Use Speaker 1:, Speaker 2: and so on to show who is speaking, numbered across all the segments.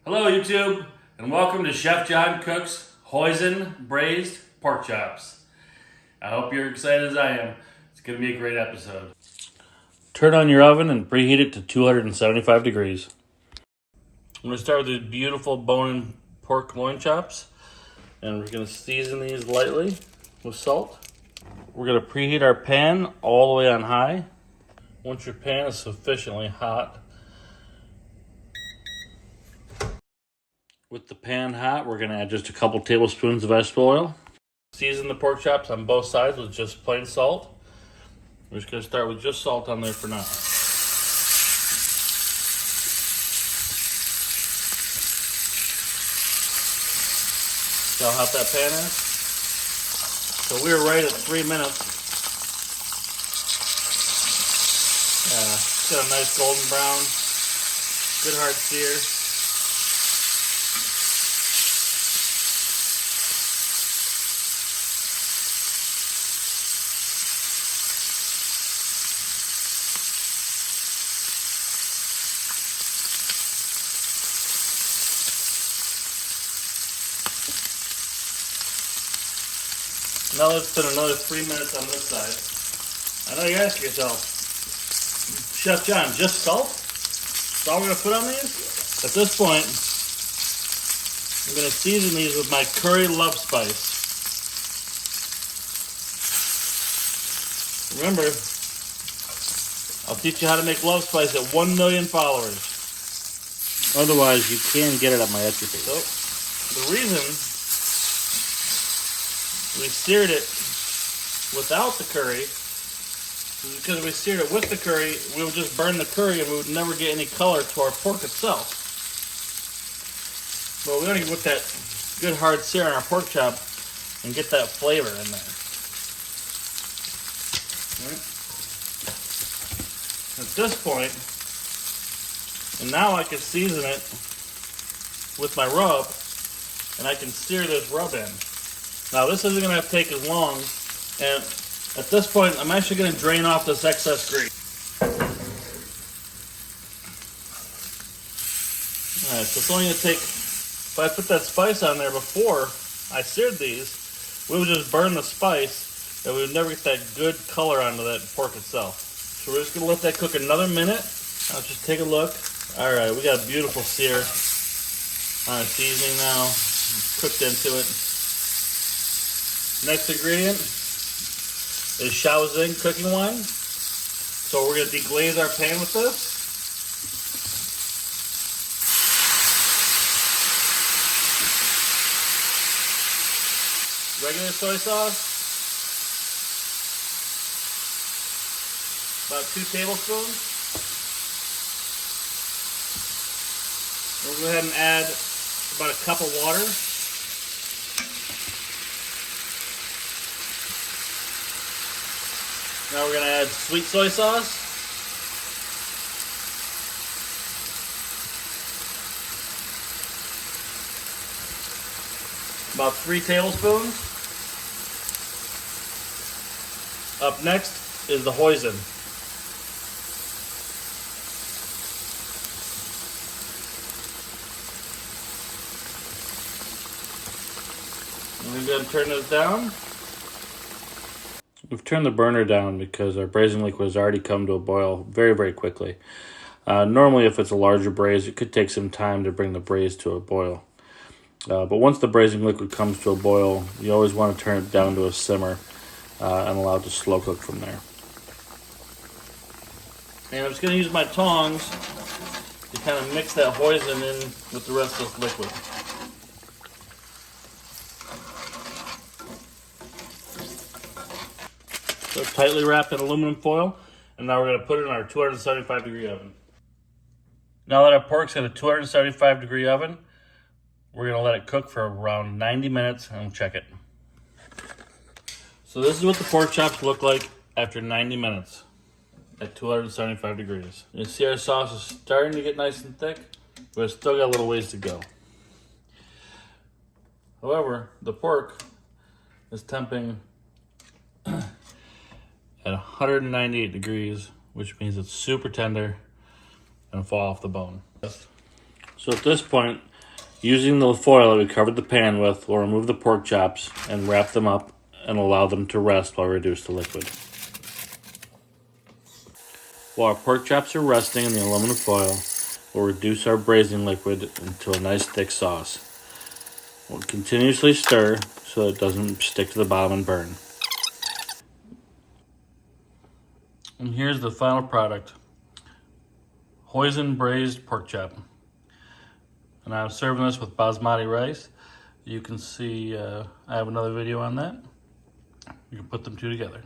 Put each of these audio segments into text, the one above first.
Speaker 1: Hello YouTube, and welcome to Chef Jon Cooks Hoisin braised pork chops. I hope you're excited as I am. It's going to be a great episode. Turn on your oven and preheat it to 275 degrees. I'm going to start with these beautiful bone-in pork loin chops, and we're going to season these lightly with salt. We're going to preheat our pan all the way on high. Once your pan is sufficiently hot, with the pan hot, we're going to add just a couple tablespoons of vegetable oil. Season the pork chops on both sides with just plain salt. We're just going to start with just salt on there for now. See how hot that pan is? So we're right at 3 minutes. Yeah, it's got a nice golden brown, good hard sear. Now let's put another 3 minutes on this side. I know you ask yourself, Chef Jon, just salt? That's all we're going to put on these? At this point, I'm going to season these with my curry love spice. Remember, I'll teach you how to make love spice at 1 million followers. Otherwise, you can get it at my Etsy page. So, the reason we seared it without the curry is because if we seared it with the curry, we would just burn the curry and we would never get any color to our pork itself. But we want to get that good hard sear on our pork chop and get that flavor in there. All right. At this point, and now I can season it with my rub, and I can sear this rub in. Now this isn't going to take as long, and at this point I'm actually going to drain off this excess grease. Alright, so it's only going to take, if I put that spice on there before I seared these, we would just burn the spice and we would never get that good color onto that pork itself. So we're just going to let that cook another minute. Let's just take a look. Alright, we got a beautiful sear on our seasoning now. It's cooked into it. Next ingredient is Hoisin cooking wine. So we're going to deglaze our pan with this. Regular soy sauce, about 2 tablespoons. We'll go ahead and add about a cup of water. Now we're going to add sweet soy sauce. About 3 tablespoons. Up next is the Hoisin. We're going to turn this down. We've turned the burner down because our braising liquid has already come to a boil very, very quickly. Normally, if it's a larger braise, it could take some time to bring the braise to a boil. But once the braising liquid comes to a boil, you always want to turn it down to a simmer and allow it to slow cook from there. And I'm just going to use my tongs to kind of mix that Hoisin in with the rest of this liquid. So tightly wrapped in aluminum foil, and now we're going to put it in our 275 degree oven. Now that our pork's in a 275 degree oven, we're going to let it cook for around 90 minutes and we'll check it. So this is what the pork chops look like after 90 minutes at 275 degrees. You see our sauce is starting to get nice and thick, but it's still got a little ways to go. However, the pork is temping at 198 degrees, which means it's super tender and fall off the bone. So at this point, Using the foil that we covered the pan with, we'll remove the pork chops and wrap them up and allow them to rest while we reduce the liquid. While our pork chops are resting in the aluminum foil, we'll reduce our braising liquid into a nice thick sauce. We'll continuously stir so it doesn't stick to the bottom and burn. And here's the final product. Hoisin braised pork chop. And I'm serving this with basmati rice. You can see I have another video on that. You can put them two together.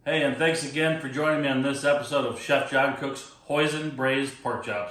Speaker 1: Hey, and thanks again for joining me on this episode of Chef Jon Cooks Hoisin braised pork chops.